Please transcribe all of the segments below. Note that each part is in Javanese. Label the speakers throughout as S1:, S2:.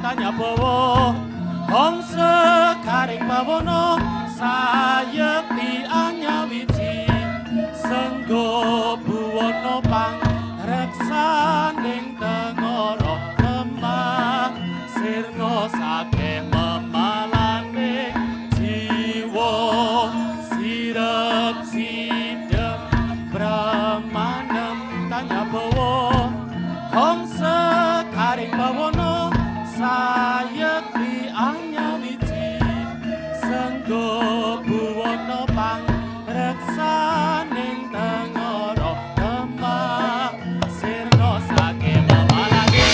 S1: tanya bawa Hong sekaring bawono sayekti anyawiji senggo buwono pang reksaning tengoro lemah sirno sake memalane jiwa sirep sidem brahmanem tanya bawa Hong sekaring bawono sayekti anyawiji senggo buwono pang reksaning tengoro lemah sirno sake memalane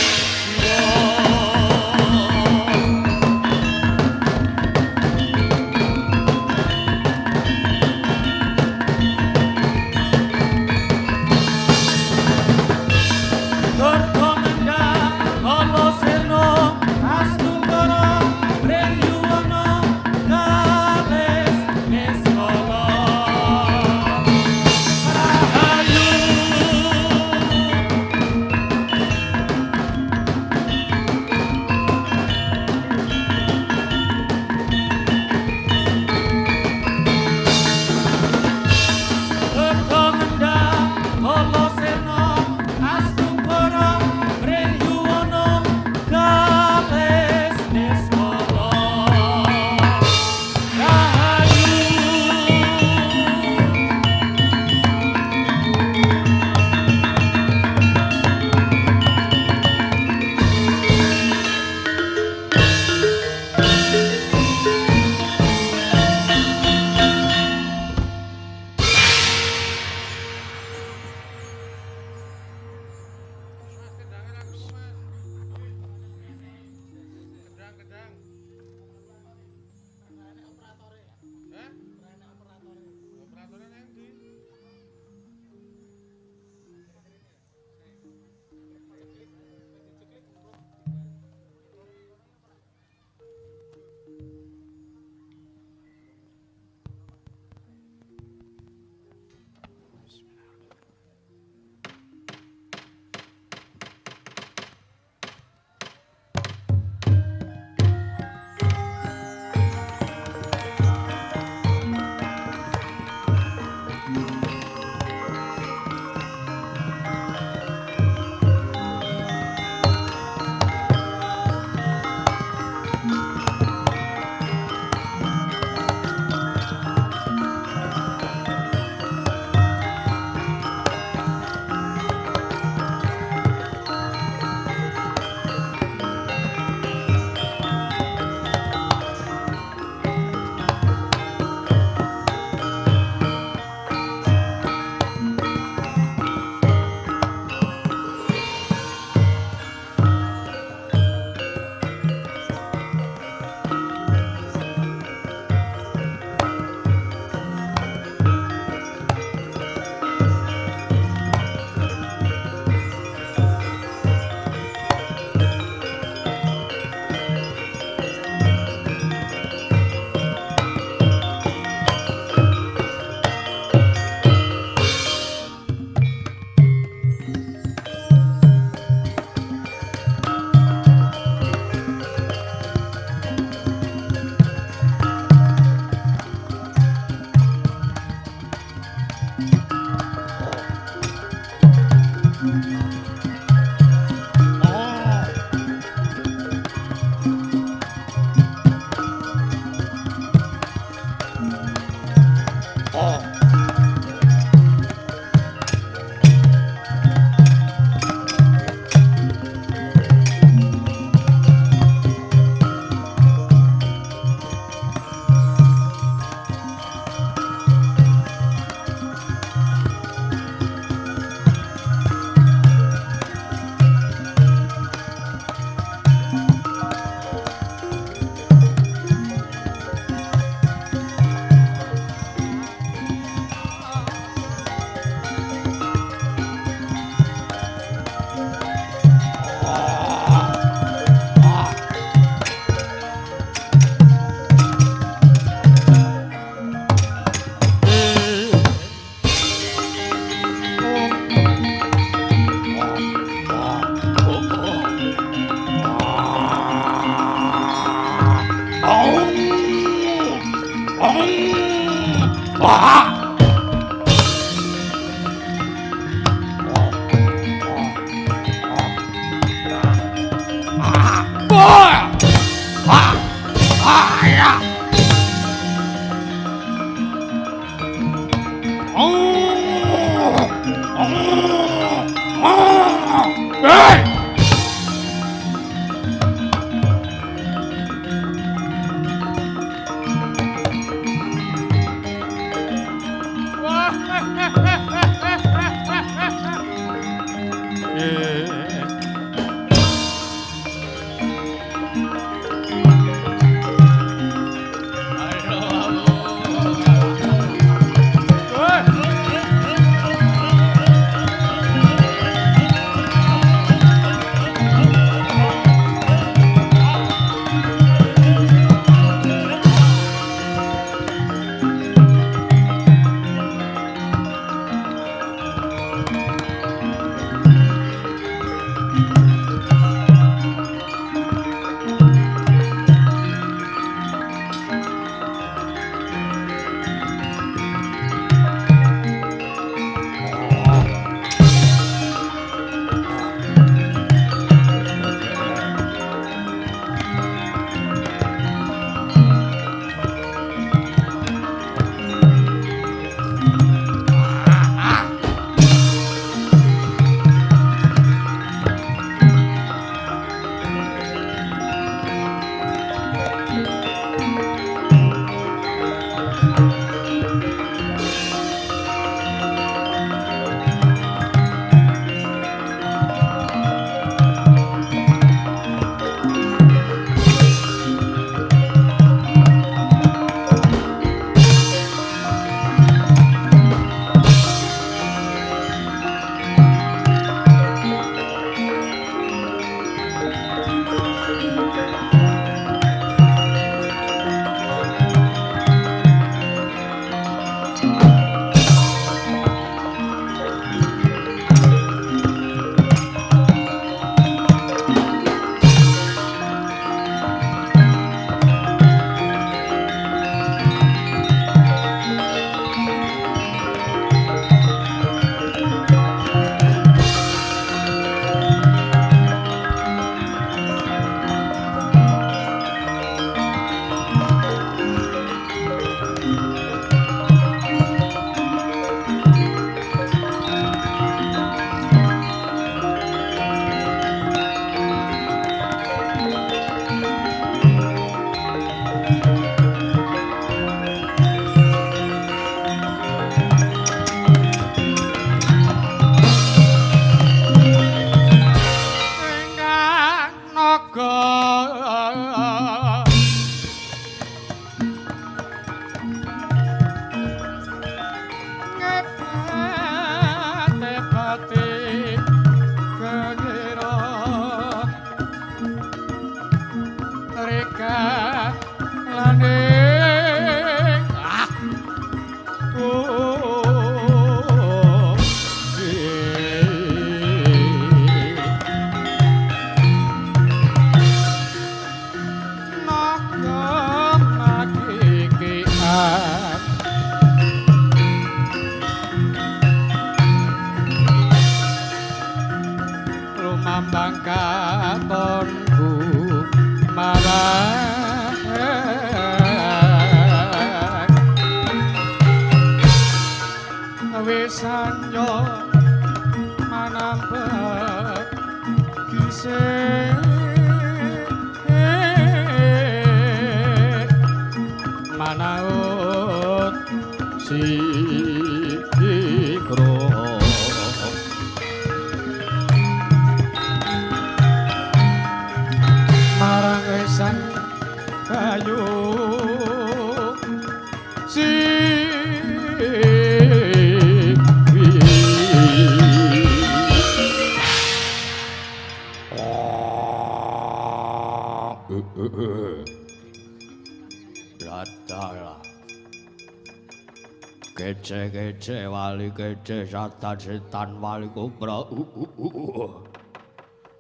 S2: Kece wali kece setan wali kubra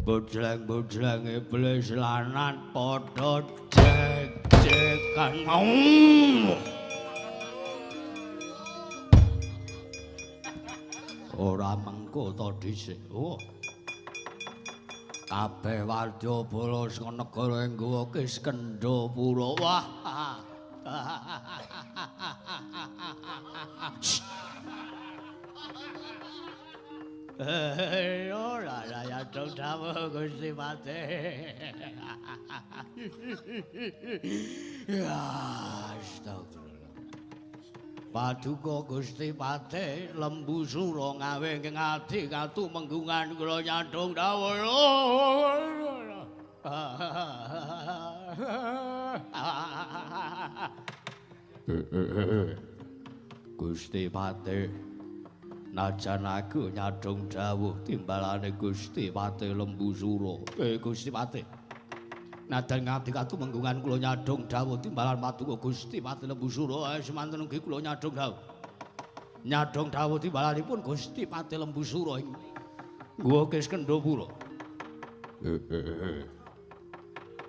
S2: bujleng iblis lanat padha jek-jekan ora mengko to dhisik kabeh wadyabala sing negara enggawa Kiskendhapura wah Ora ya dong dawuh Gusti Pati. Ya astagfirullah. Paduka Gusti Pati lembu sura ngawe ngati katu menggungan kula nyadong dawuh. Gusti Pati najan aku nyadong dawuh timbalane Gusti Pati lembu sura. Gusti Pati. Nadan ngati katu menggungan kula nyadong dawuh timbalan paduka Gusti Pati lembu sura. Semanten ugi kula nyadong dawuh. Nyadong dawuh timbalanipun Gusti Pati lembu sura ing Guwa Kiskendhapura.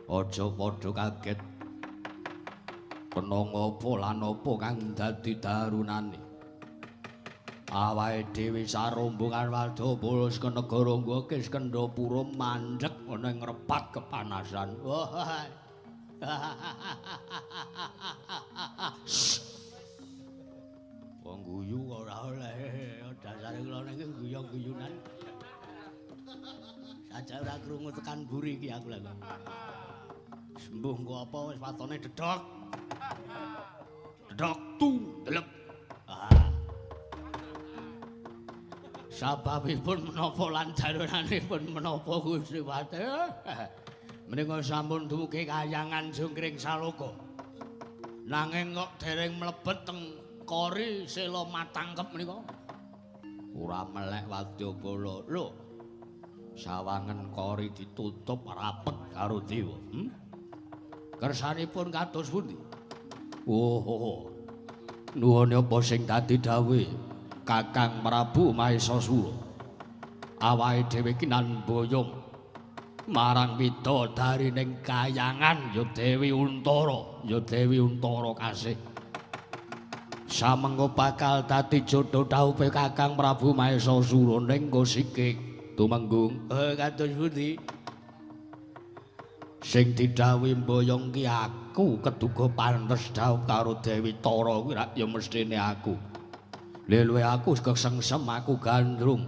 S2: Aja padha kaget. Kena ngapa lan apa kang dadi darunane. Awake dhewe sarombongan Wadapala saka negara Guwa Kiskendhapura mandheg ana ing repat kepanasan. Wah. Wong guyu ora oleh. Dasare kula niki guyu-guyunan. Saja ora krungu tekan mburi iki aku lho. Sembuh engko apa wis watone dedok. Dedok tung delep. Sababipun menapa lan darunanipun menapa Gusti Pati? Menika sampun dumugi kayangan Jungkring Saloka. Nanging kok dereng mlebet teng kori sela matangkep menika. Ora melek Wadapala. Lho. Sawangen kori ditutup rapet karo dewa. Kersanipun kados pundi? Oh. Nuwun apa sing dadi dawuh Kakang Prabu Mahesasura. Awake dhewe kinan boyong marang widodari ning kayangan ya Dewi Untara, kasih. Samengko bakal dadi jodho dhaupe Kakang Prabu Mahesasura ning Kosikik tumenggung. Kados pundi? Sing didhawuhi boyong ki aku keduga pantes dhaup karo Dewi Tara kuwi rak ya mestine aku. Leluwe aku kesengsem aku gandrung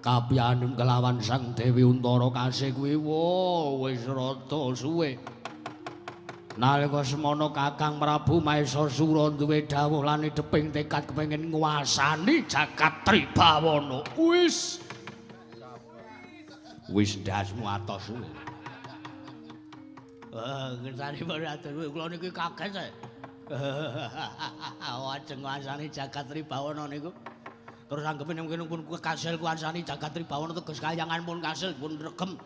S2: kapianem kelawan Sang Dewi Untara kasih kuwi wis rada suwe. Nalika semana Kakang Prabu Mahesasura duwe dawuh lan dheping tekad kepengin nguasani jagat Tribawana. Wis ndasmu atos suwe. Ngersani paratur kula niki kaget saya. Wajeng kuasani jagat Tribawana niku. Terus anggepe mungkin pun kasil kuasani jagat Tribawana teges kayangan pun kasil pun regem.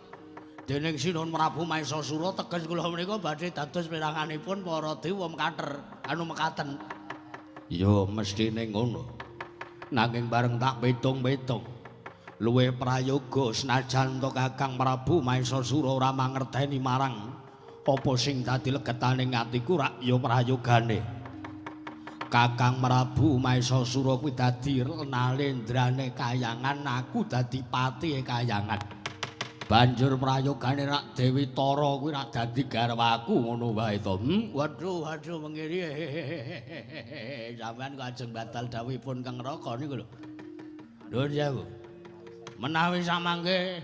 S2: Dening Sinuhun Prabu Mahesasura teges kula menika badhe dados piranganipun para dewa mekaten. Ya mestine ngono. Nanging bareng tak pitung-pitung luwih prayoga senajan to Kakang Prabu Mahesasura ora mangerteni marang apa sing dadi legetaning atiku rak ya prayogane. Kakang Prabu Mahesasura kuwi dadi nalendrane kayangan, aku dadi patihe kayangan. Banjur prayogane rak Dewi Tara kuwi rak dadi garwaku ngono wae to. Waduh mengiri. Sampeyan kok ajeng batal dawuhipun Kang Raka niku lho. Nuwun sewu. Menawi samangke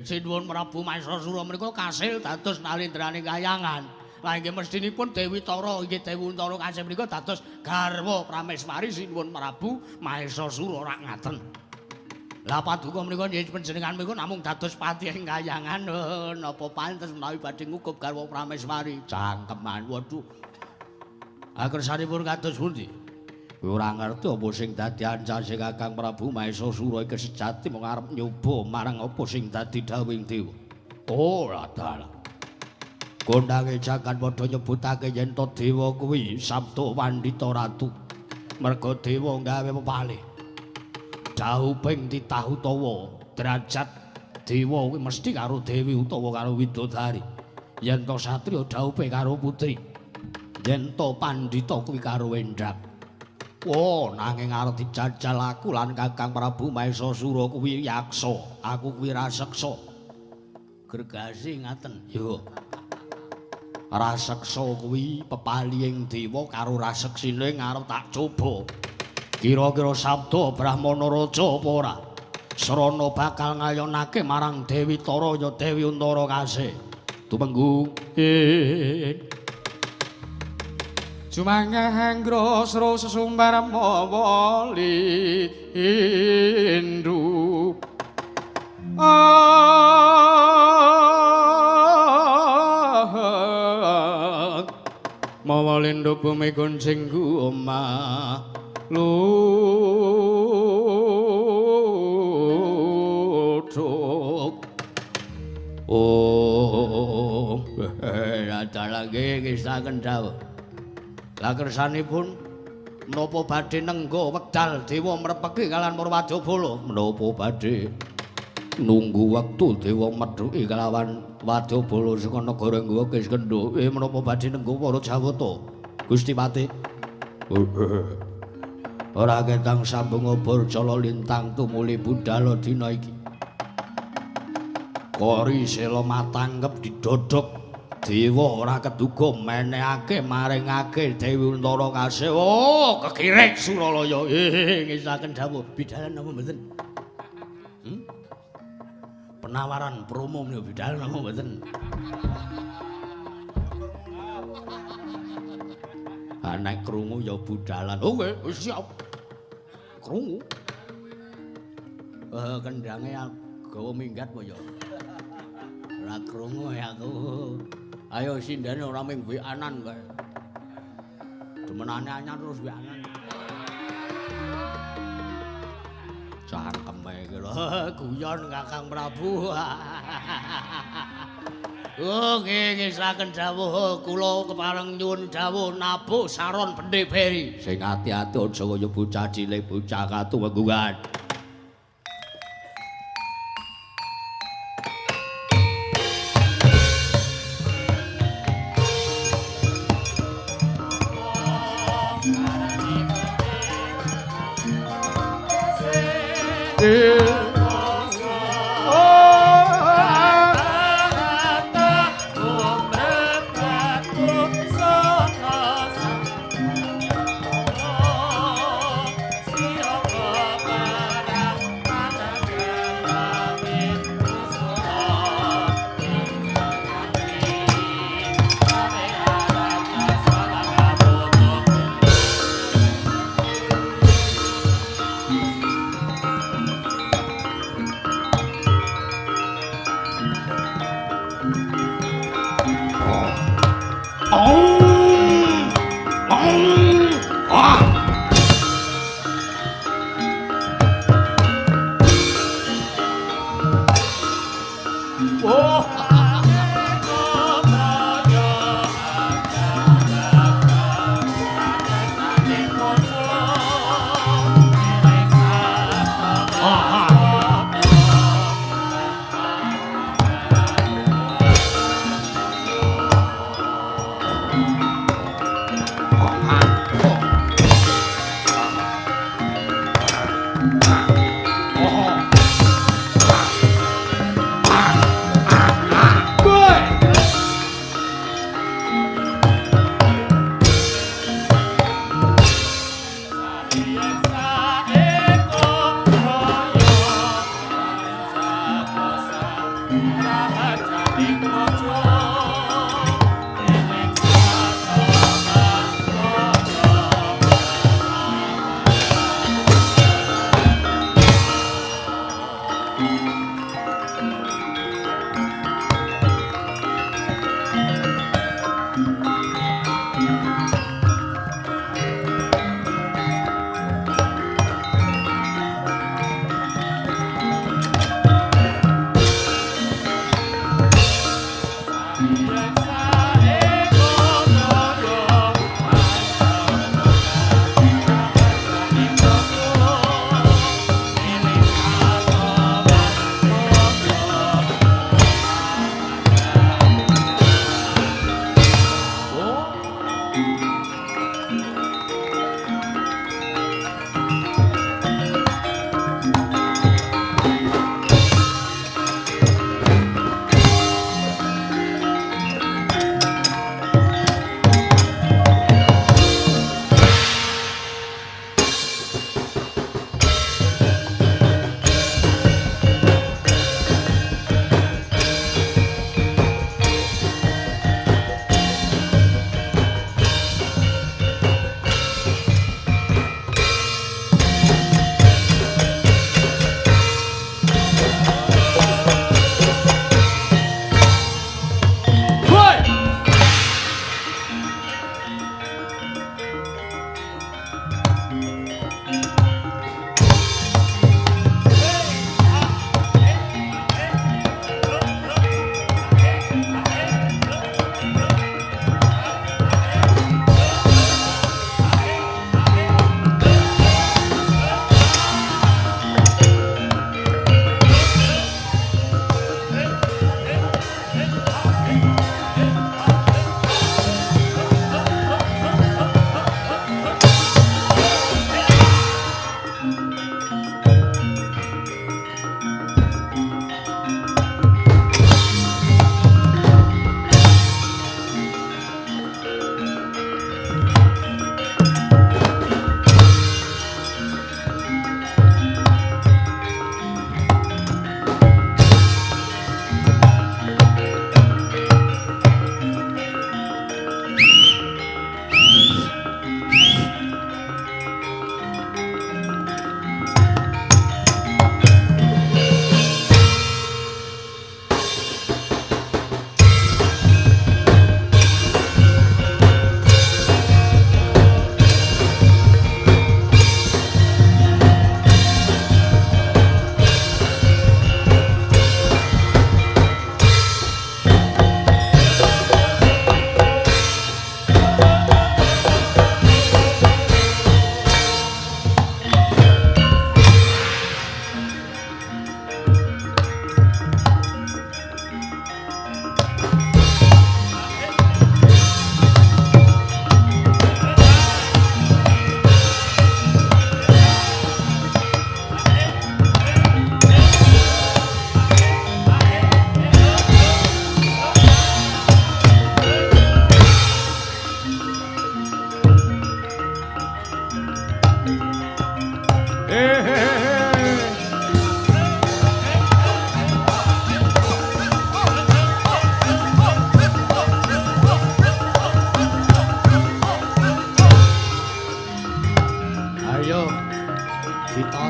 S2: Sinuhun Prabu Mahesasura menika kasil dados nalendrane kayangan. Lah inggih mestinipun Dewi Tara inggih Dewi Untara kasih menika dados garwa Prameswari Sinuhun Prabu Mahesasura rak ngaten. Lah paduka menika nggih panjenengan menika namung dados patihing kayangan. Napa pantes menawi badhe ngukup garwa Prameswari? Cangkeman. Waduh. Akersanipun kados pundi? Ora ngerti apa sing dadi ancase Kakang Prabu Mahesasura iki sejati mung arep nyoba marang apa sing dadi dawuhing dewa. Ora dalah. Kondange jagat padha nyebutake yen to dewa kuwi Sabda Pandhita Ratu. Merga dewa gawe pepalih. Dauping titah utawa derajat dewa kuwi mesti karo Dewi utawa karo widodari. Yen to satriya daupe karo putri. Yen to pandhita kuwi karo Endrak. Nanging arep dijajal aku lan Kakang Prabu Mahesasura kuwi yaksa, aku kuwi raseksa. Gergasi ngaten. Yo. Raseksa kuwi pepalihing dewa karo raseksine ngarep tak coba. Kira-kira sabda Brahmana Raja apa ora? Srana bakal ngayonake marang Dewi Tara ya Dewi Untara kasih. Tumenggung
S1: Jumanganggra sro sesumbar mawa lindhu mawa lindhu bumi kuncing omah luduk
S2: oh lagi kisaken dawuh la kersanipun menapa badhe nenggo wekdal dewa mrepeki kalian Purwadabala menapa badhe nunggu wektu dewa medhuki kelawan Wadabala saka negara Nggawa Kiskendha menapa badhe nenggo para Jawata Gusti Pati ora ketang sambung obor cala lintang tumuli budhal dina iki kori sela matanggep didodhok dewa ora keduga menehake maringake Dewi Untara kasih oh kekirek Suralaya ngisaken dawuh bidhalan napa mboten penawaran promo menika bidhalan napa mboten nek krungu ya budhalan oh wis siap krungu kendange gawa minggat apa ya ora krungu ya aku ayo sindane ora ming weanan kae demenane anyar terus weanan cangkeme iki lho guyon Kakang Prabu oh nggih saken dawuh kula kepareng nyuwun dawuh nabuh saron Pendhe Beri sing ati-ati aja kaya bocah cilik bocah katuwenggungan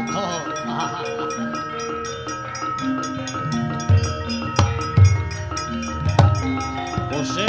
S2: tata. Bose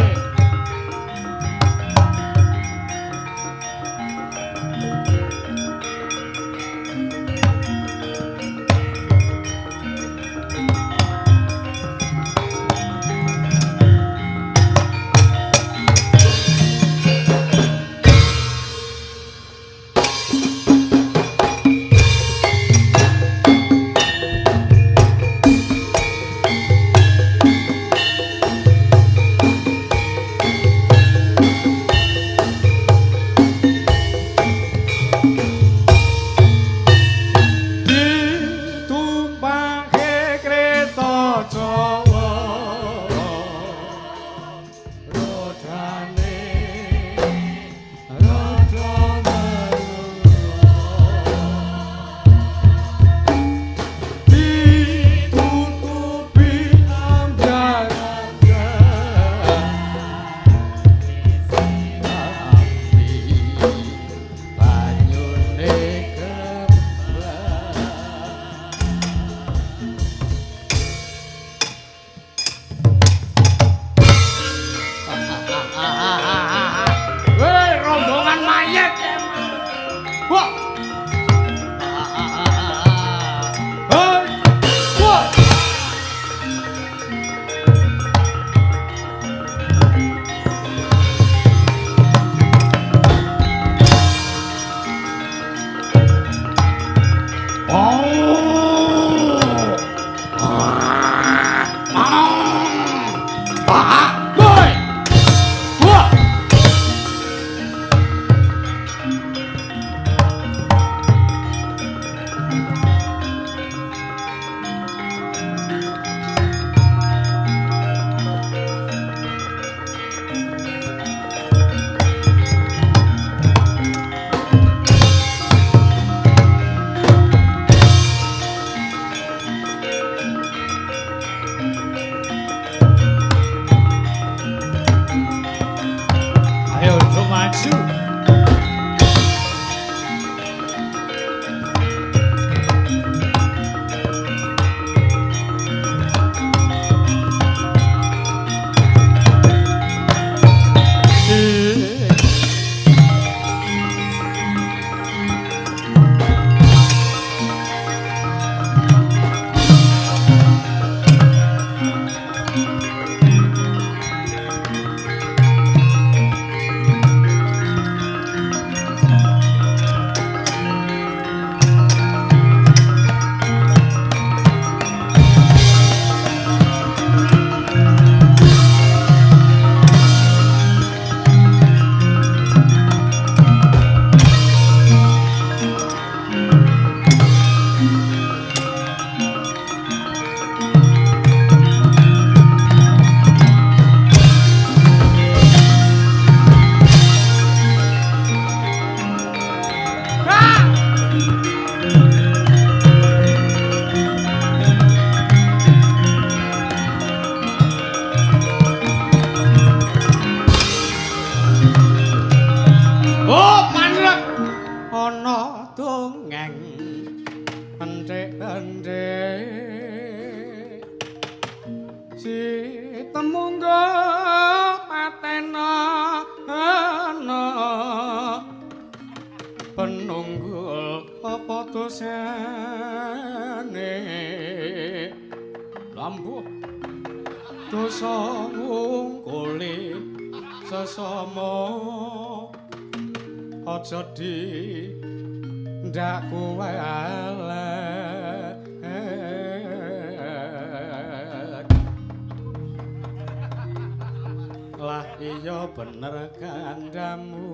S2: bener kandamu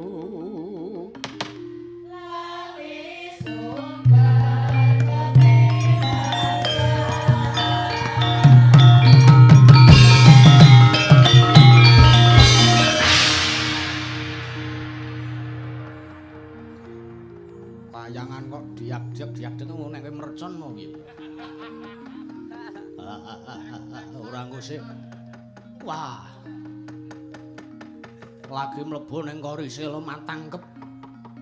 S2: lali sumber tayangan kok diak-diak ngono nek mercon mau piye ora ngusik wah lagi mlebu ning korise lo matangkep.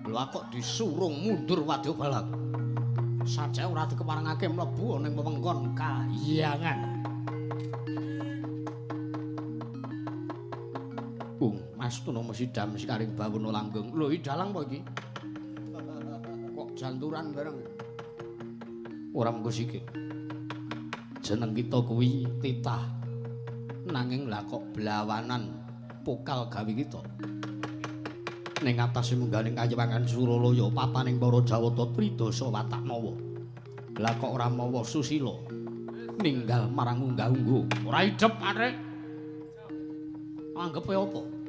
S2: Lha kok disurung mundur Wadya Balang. sajake ora dikeparengake mlebu ning wewengkon kahyangan. Mas Tuna Mesidam sikaring bawana langgeng. Lho, dalang apa iki? Kok janturan bareng? Ora mengko sikik. Jeneng kita kuwi titah. Nanging lah kok blawanan pokal gawe kita. Ning atas mungganing kayewangan Suralaya papaning para Jawata Tridasa watak mawa. Lah kok ora mawa susila. Ninggal marang unggah-ungguh. Ora idep arek. Anggepe apa?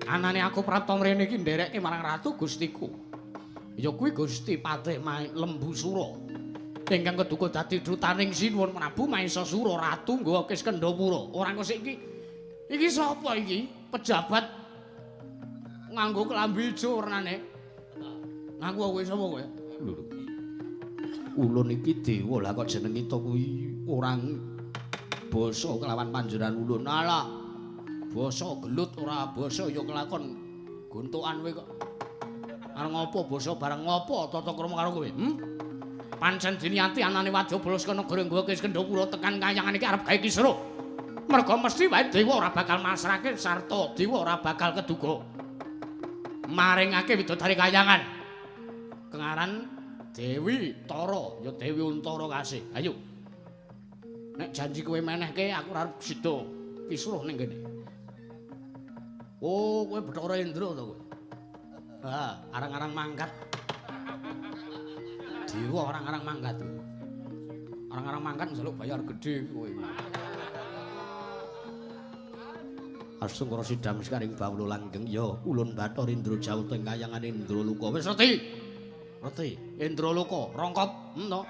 S2: Anane aku Prapta mrene iki nderekke marang ratu Gustiku. Ya kuwi Gusti Patih Lembu Sura. Ingkang keduka dadi drutaning Sinuwun Prabu Maesasura Ratu nggawa Kiskendhapura. Ora kok iki. Iki sapa iki? Pejabat nganggo klambi ijo wernane. Ngaku kowe sapa kowe? Lho. Ulun iki dewa lah kok jeneng kita kuwi orang basa kelawan panjenengan ulun. Alah. Basa gelut ora basa ya kelakon guntukan kowe kok. Arep ngopo basa bareng ngopo tata krama karo kowe? Pancen diniati anane Wadyabala saka negara nggawa Kiskendhapura tekan kayangan iki arep gawe kisruh. Merga mesti wae dewa ora bakal masrahke sarta dewa ora bakal keduga maringake widodari kayangan. Kengaran Dewi Tara, ya Dewi Untara kasih. Ayo. Nek janji kowe menehke aku ora arep sida kisruh ning kene. Oh, kowe Bathara Indra to kowe. Ha, arang-arang mangkat. Dewa arang-arang mangkat. Arang-arang mangkat njaluk bayar gedhe kowe. Asungkara Sidam sekaring bawula langgeng ya ulun Bathara Indra Jawata ing kayangan Indraluka. Wis reti. Reti, Indraluka, rongkop, to.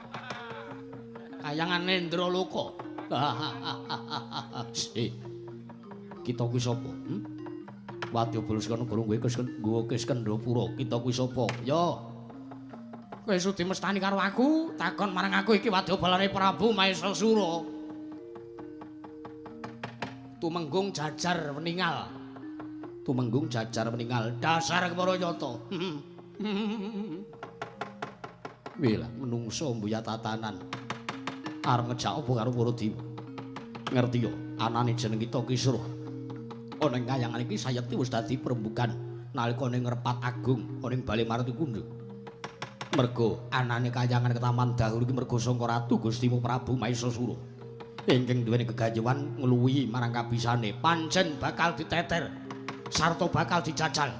S2: Kayangan Indraluka. Kita kuwi sapa? Wadyabala saka negara nggawa Kiskendhapura. Kita kuwi sapa? Ya. Kowe sudi mestani karo aku, takon marang aku iki Wadyabalane Prabu Maesasura. Tumenggung jajar weningal. Tumenggung jajar weningal dasar Keparayata. Wila menungso mbuya tatanan. Arep ngejak apa karo para dewa. Ngerti yo, anane jeneng kita Kisruh. Ana ing kayangan iki sayekti wis dadi perembugan nalikane ngrepat agung ana ing Bale Martikundha. Merga anane kayangan Ketaman Dahur iki merga sangka Ratu Gustimu Prabu Maesasura. Ingkang duweni kegajewan ngluwihi marang kabisane pancen bakal diteter sarta bakal dijajal.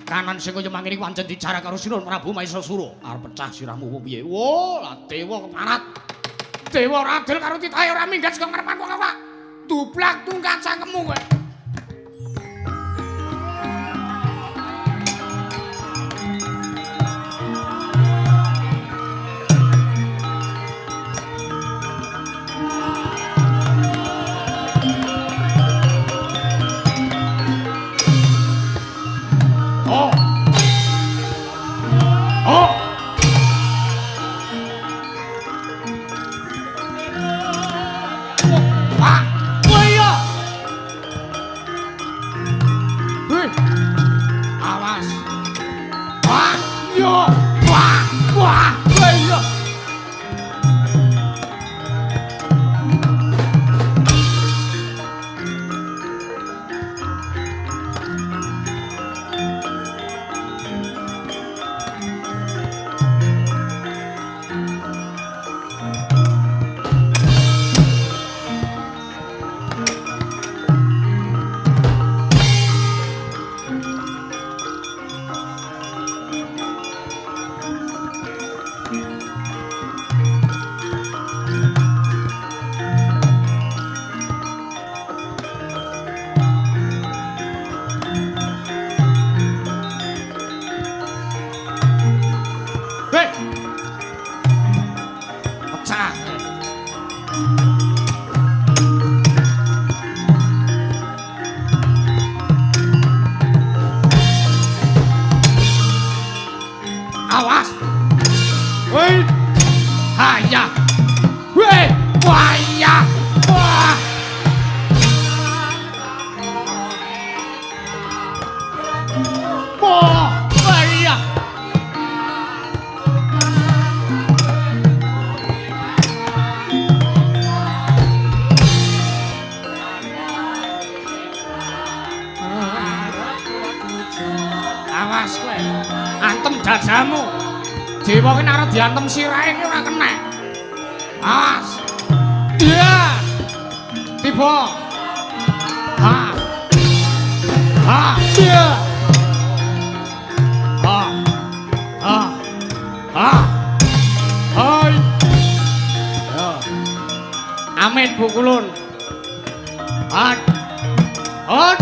S2: Kanan sing kaya mangene pancen dijarak karo Sinuwun Prabu Maesasura. Arep pecah sirahmu piye? Wo, lah dewa keparat. Dewa ora adil karo titahe ora minggat saka ngarepan wong awak. Dublak tungkat cangkemmu kowe.
S1: Dewa ki arep diantem sirahe ki ora kena. As. Iya. Tiba. Ha. Ha. Iya. Ha. Ha. Ha. Hai. Ya. Amit Bukulun. Hat. Hat.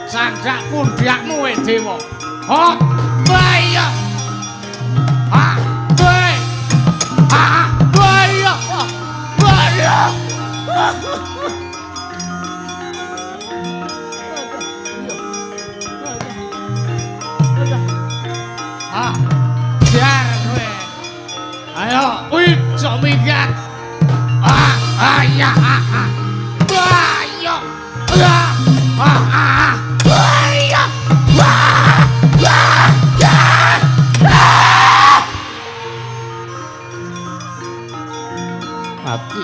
S1: Sandak pundakmu weh Dewa. Hot. Baya. Ha. Baya. Ha. Baya. Baya. Ha. Jar kowe. Ayo, wih, sok minggat. Ah, ya. Baya. Mati.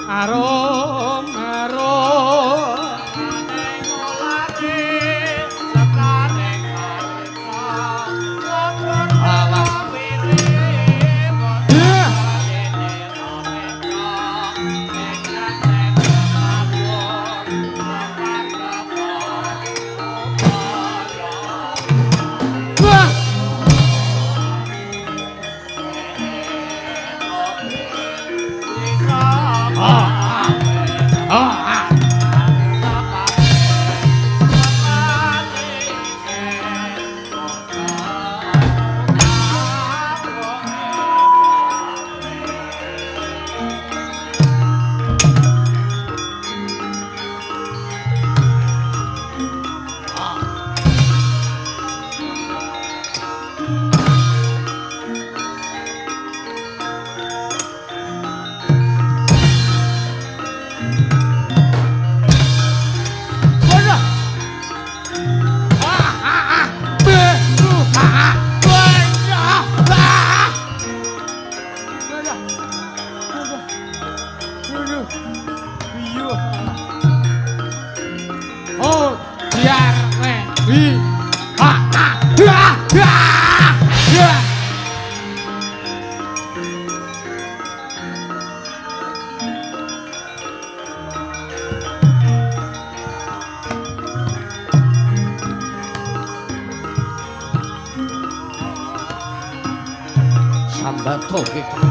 S1: Arum arum ngolake sekareng awas sambato gitu.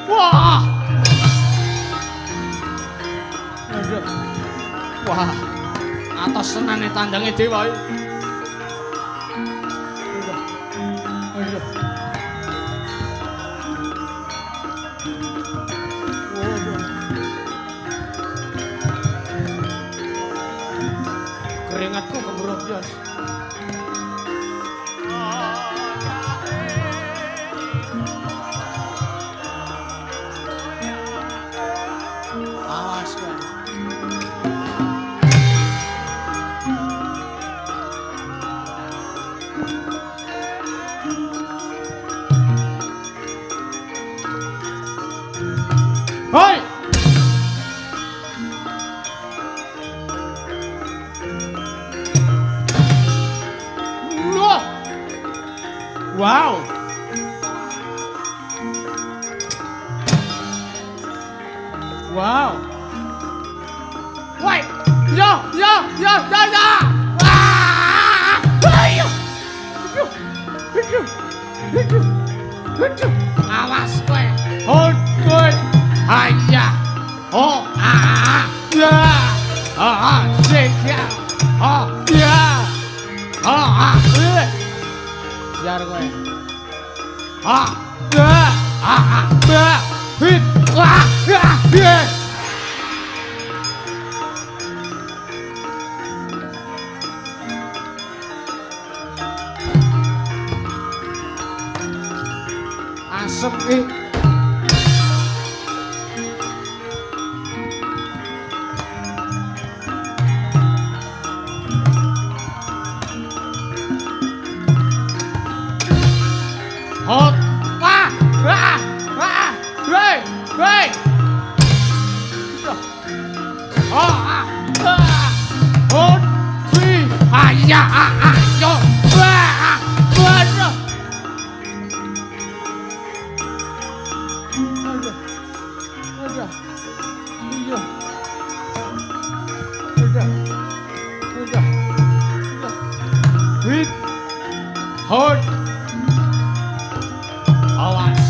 S1: Wah. Aduh. Wah. Atas senane tandange dewa iki. Aduh. Keringatku kemburu bias. Wow. Woi, yo. Ah! Ayo. Aduh. Awas kowe. Hold kowe. Haya. Oh, ya. Cekya. Oh, ya. Biar kowe. Hit. Asem iki. Hot. Hey. Hot. Three. Yo. Hit. Hot. Awas.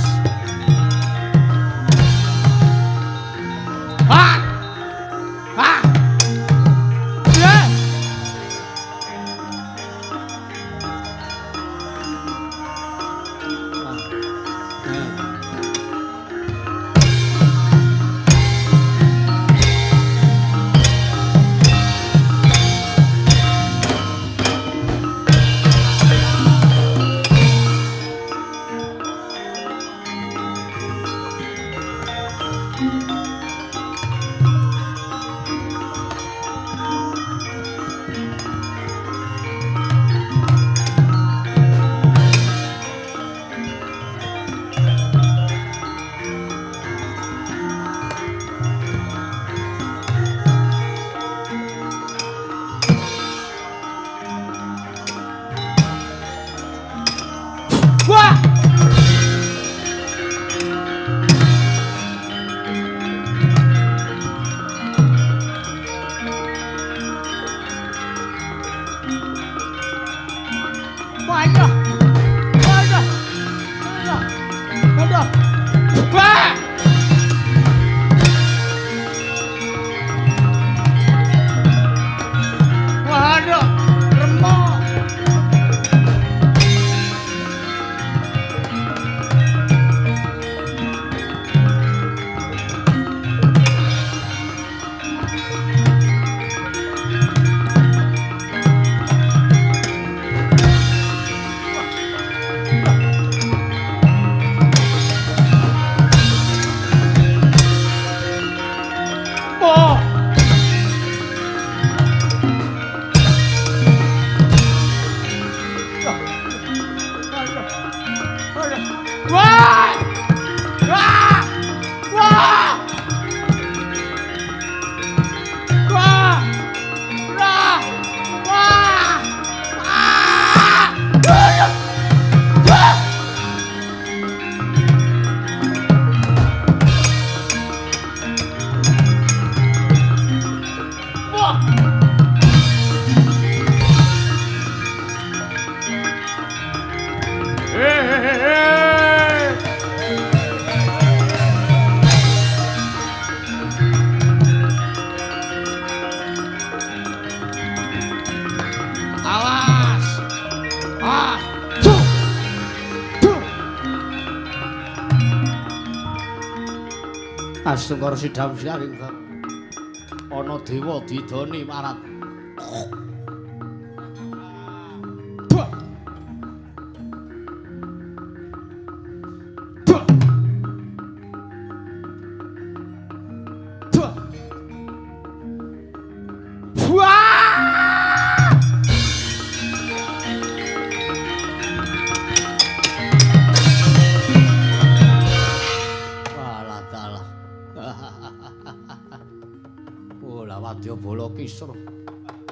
S1: Astungkara sidham siaring ana dewa didoni marat.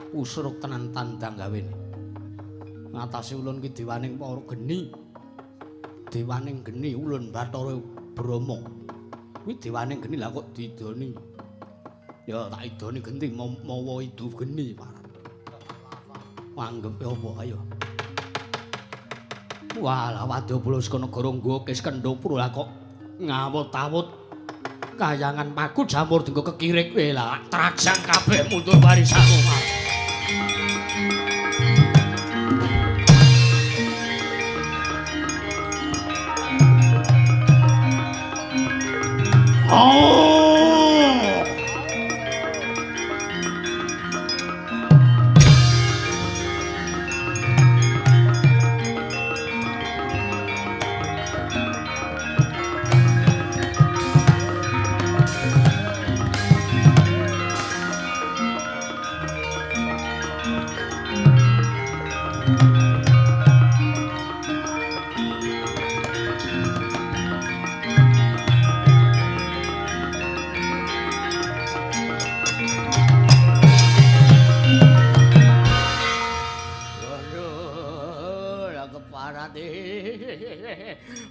S1: Usruk tenan tandang gawene. Ngatasi ulun ki dewaning para geni. Dewaning geni ulun Bathara Brama.
S2: Kuwi dewane geni lah kok didoni. Ya tak idoni genting mawa idu geni paran. Anggep apa ayo. Walah Wadyabala saka negara Ngokis Kendhapura lah kok ngawut-awut kayangan paku jamur dinggo kekirik wae lah trajang kabeh mundur barisan omah. Oh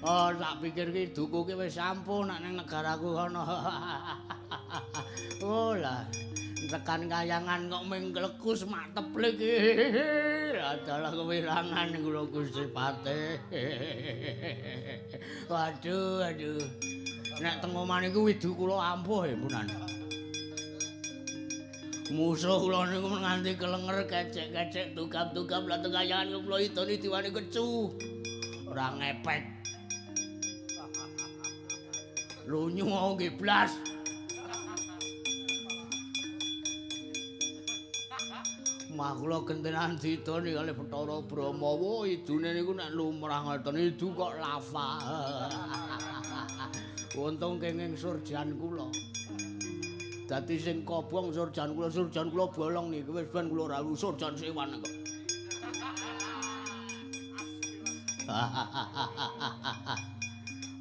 S2: oh, tak pikir ki duku ki wis sampun nek ning negaraku kono. Oh lah, tekan kayangan kok ming klekus mak teplik ki. Adalah kewirangan kula Gusti Patih. Waduh, aduh. Nek teng omah niku widu kula ampuh punan. Musuh kula niku nganti kelenger kecek-kecek tukap-tukap lah teng kayangan kula idoni diwani kecu. Ora ngepet. Lunyu mau ngeblas. Mah kula gentenan didoni kalih Bathara Brahmawa idune niku nek lumrah ngoten idu kok lava. Untung kenging surjan kula. Dadi sing kobong surjan kula bolong niki wis ben kula rawuh surjan sewan kok.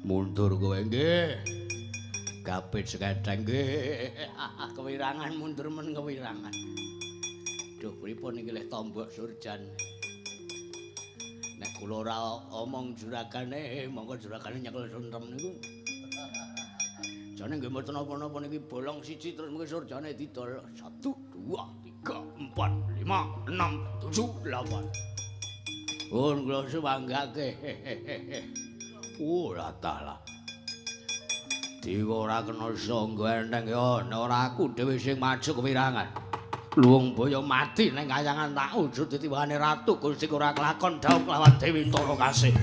S2: Mundur kowe nggih. Kapit seketeng nggih. Kewirangan mundur men kewirangan. Duh pripun iki leh tombok surjan. Nek kula ora omong juragane, monggo juragane nyekel suntem niku. Jane nggih mboten napa-napa niki bolong siji terus mengki surjane didol 1 2 3 4 5 6 7 8. Pun kula suwanggake. Ora talah. Dewa ora kena sangga enteng ya ora aku dhewe sing maju kewirangan. Luwung boyo mati ning kayangan tak wujud ditimbangane ratu Gusti ora kelakon dawuh lawan Dewi Tarakasih.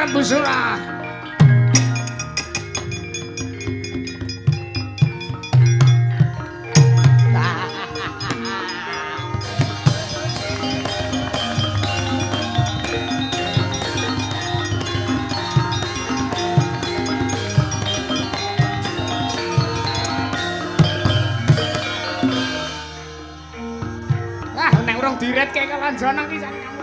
S2: Lembu Sura. Nek urung diretke Kalanjana ki sak kamu.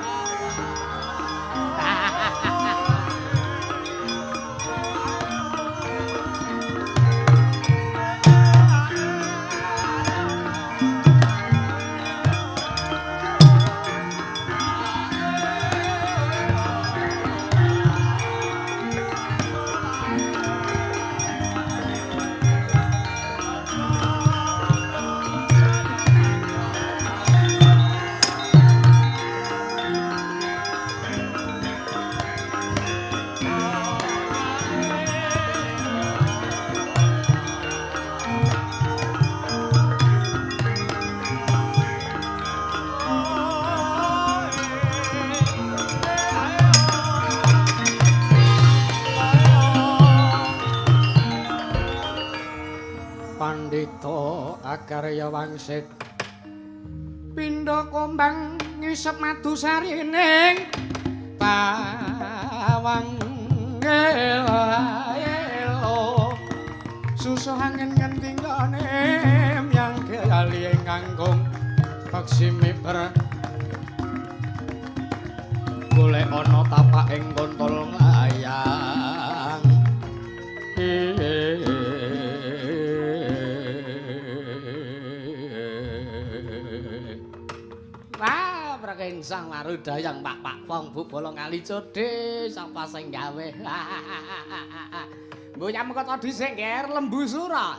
S1: Pandhita Agarya Wangsit pindha kombang ngisep madu sarining pawang elo susah angin ngendingane yang kali nganggung paksimi ber golek ana tapak ing kontol nglayang wah praking sang marudayang pak wong bu bolong kali codhe sapa sing gawe mbok nyamuk to dhisik nger Lembu Sura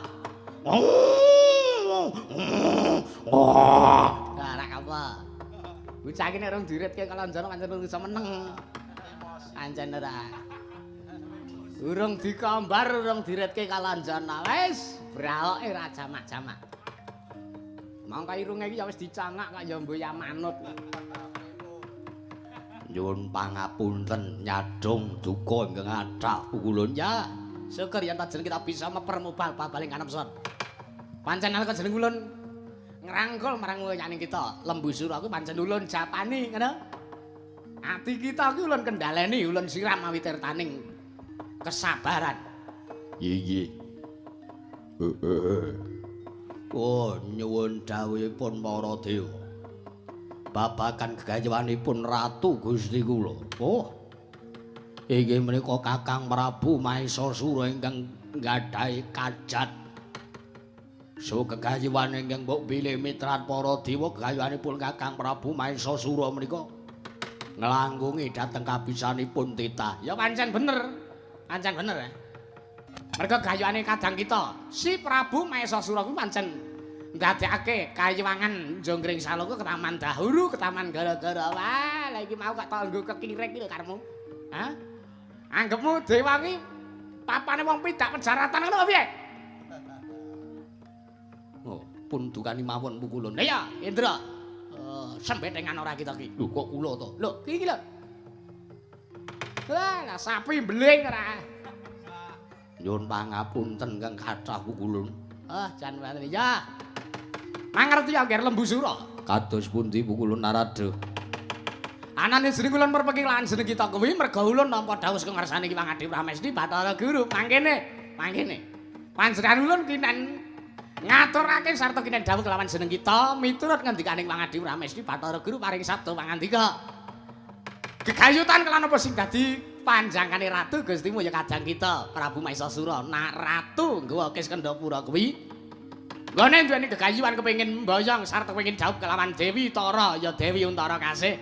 S1: ora apa bocah iki nek rong diritke Kalanjana pancen iso meneng pancen ora urung dikambar urung diritke Kalanjana wis braoke ra jamak-jamak mangka irunge iki ya wis dicangak kaya mboya manut. Nyuwun pangapunten nyadong duka ingkang athah pukulun ya. Syukur yen ta jeneng kita bisa mepermubal babaling kanemson. Pancen nalika jeneng ulun ngrangkul marang wayaning kita Lembu Sura kuwi pancen ulun japani ngono. Ati kita kuwi ulun kendhaleni, ulun siram mawi tirtaning kesabaran. Iya. Oh, nyuwun dawuhipun para dewa. Babagan gegayawanipun ratu Gusti kula. Oh. Inggih menika Kakang Prabu Maesasura ingkang nggadhahi kajat. So gegayawan ingkang mbok bilih mitrat para dewa gegayawanipun Kakang Prabu Maesasura menika nglangkungi dhateng kabisanipun titah. Ya pancen bener. Pancen bener ya. Merga gayane kadang kita, si Prabu Maesasura kuwi pancen ndadekake kayiwangan Jonggring Saloka ke Taman Dahuru, ke Taman Gara-gara. Wah, lha iki mau gak tanggo kekirek iki lho karemu. Hah? Anggepmu dewa kuwi papane wong pidak pejaratan ngono piye? Oh, pun dukani mawon pukulun. Lah ya, Indra. Sembetengan ora kita ki. Lho kok kula to? Lho, iki lho. Lah, sapi mbeling ora. Nyuwun pangapunten kang kathah pukulun. Jan wonten ya. Mangerti ya nger Lembu Sura. Kados pundi pukulun Narada? Anane jeneng ulun perpekilan jeneng kita kuwi merga ulun nampa dawuh saka ngarsane Ki Wangadi Pramesti Bathara Guru. Mangkene. Panjenengan ulun kinen ngaturake sarta kinen dawuh kelawan jeneng kita miturut ngendikaning Wangadi Pramesti Bathara Guru paring sabda pangandika. Gegayutan kelan apa sing dadi panjangane ratu Gustimu ya kadang kita Prabu Maesasura. Nak ratu nggawa Kis Kendhapura kuwi nggone duweni gegayuhan kepengin mboyong sarta kepengin dawuh kelawan Dewi Tara ya Dewi Untara kasih.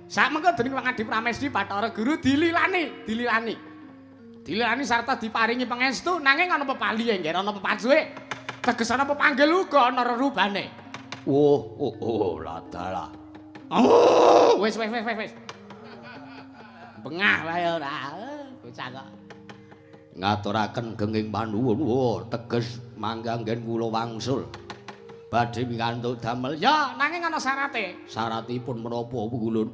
S1: Sakmengko dening Wangadi Pramesti Bathara Guru dililani sarta diparingi pangestu nanging ana pepalihe nggih ana pepajuke. Teges ana pepanggil uga ana rerubane. Oh, ladalah. Oh, wis. Bengah wae ora. Bocah kok. Ngaturaken genging panuwun. Oh, teges mangga nggen kula wangsul. Badhe pikantuk damel. Ya, nanging ana syarate. Syaratipun menapa pukulun?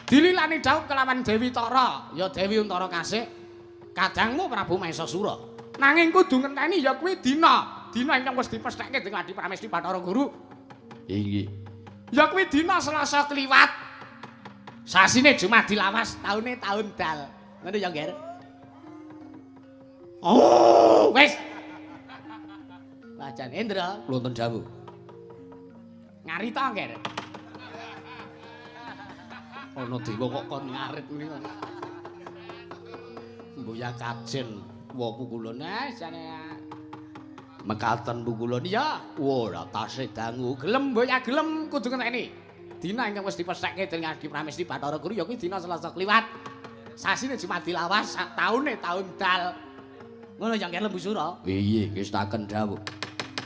S2: Dililani dawuh kelawan Dewi Tara, ya Dewi Untara Kasih. Kadangmu Prabu Maesasura. Nanging kudu ngenteni ya kuwi dina ingkang wis dipesthekke dening Adi Pramesti Bathara Guru.
S1: Inggih.
S2: Ya kuwi dina Selasa Kliwat. Sasine Jumadi Lawas, taune taun dal. Ngono ya, Nger. Oh, wis. Wajan Indra,
S1: Wonten dawuh.
S2: ngarita, Nger. Ana dewa kok kon ngarit mriki. Mbuya kajen wa pukulun jane
S1: Mekaten pukulun
S2: ya.
S1: ora tasih dangu.
S2: Gelem mboya gelem kudu ngenteni. Dina ingkang wis dipesthekke dening Adi Pramesti Bathara Guru ya kuwi dina Selasa Kliwat. Sasine Jumadi Lawas, sak taune taun dal. Ngono ya Nger Lembu Sura.
S1: Iya, ngestaken dawuh.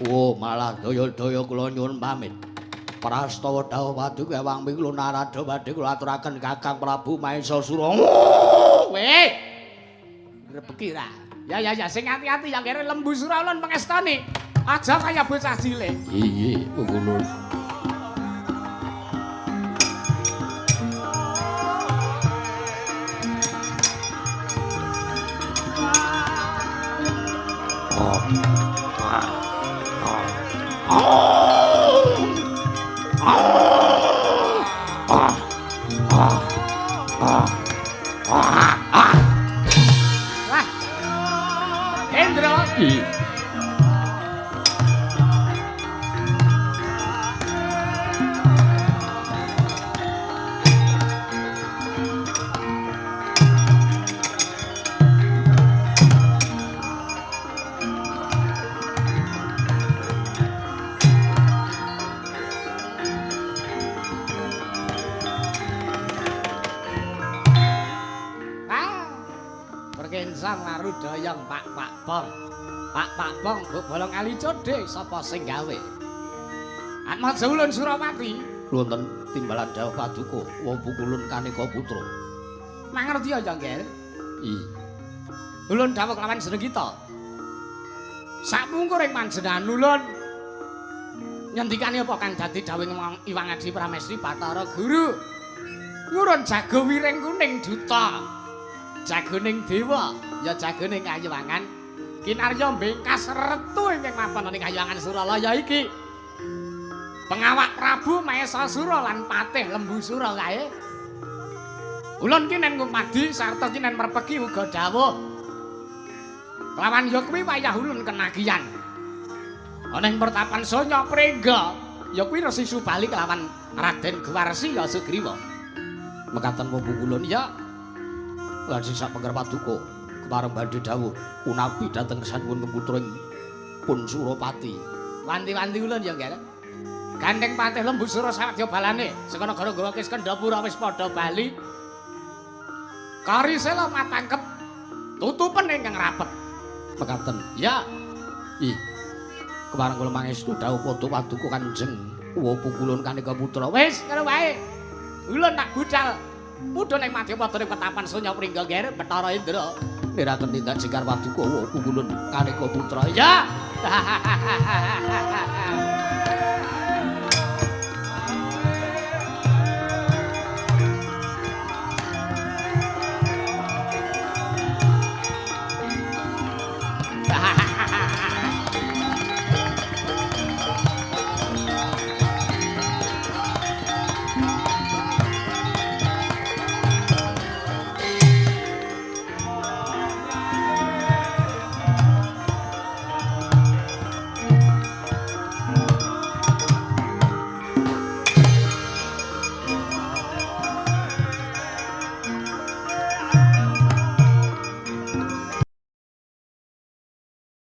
S1: Oh, malah daya-daya kula nyuwun pamit. Prastawa dawuh paduka Ewang Mikul Narada badhe kula aturaken Kakang Prabu Maesasura.
S2: Weh. Rebeki ra. Ya sing ati-ati ya Nger Lembu Sura ulun pangestani. Aja kaya bocah cilik.
S1: Iya, pukulun.
S2: Wah. Indra. Perkensang laru doyong Pak Bong. Pak Bong mbok bolong ali codhe sapa sing gawe? Atmaja ulun Surawati.
S1: Wonten timbalan dawuh paduka wa pukulun Kaneka Putra.
S2: Mangerti ya, Nger?
S1: Iya.
S2: Ulun dawuh kelawan jeneng kita. Sapungkuring panjenengan ulun nyendikane apa kang dadi dawuh Iwang Adi Pramesti Bathara Guru. Ngurun jago wiring kuning duta. Jagoning dewa, ya jagoning Kayuwangan. Kinarya mbengkas retu ingkang mapan ing Kayuwangan Suralaya iki. Pengawak Prabu Maesasura lan Patih Lembu Sura kae. Ulun ki nen ngumadi sarta ki nen merpeki uga dawuh. Kelawan ya kuwi wayah ulun kenagian. Ana ing pertapan Sanya Prengga, ya kuwi Resi Subali kelawan Raden Guwarsi ya Sugriwa.
S1: Mekaten wa pukulun ya. Lan sing sak pengger paduka kepareng badhe dawuh punapi dhateng sampun keputra pun Suropati.
S2: Wanti-wanti ulun ya, Nger. Gandeng Patih Lembu Sura sawadya balane saka negara Gawa Kiskendhapura wis padha bali. Karisela matangkep tutupen ingkang rapet.
S1: Mekaten.
S2: Ya,
S1: Ih. Kepareng kula mangestu dawuh padha paduka Kanjeng wa pukulun Kaneka Putra.
S2: wis ngono wae. Ulun tak budal. Mudhun ing Madyapada ing petapan Sanya Pringga Nger Bathara Indra.
S1: Niraken tindak jengkar paduka wa pukulun Kaneka Putra.
S2: Ya.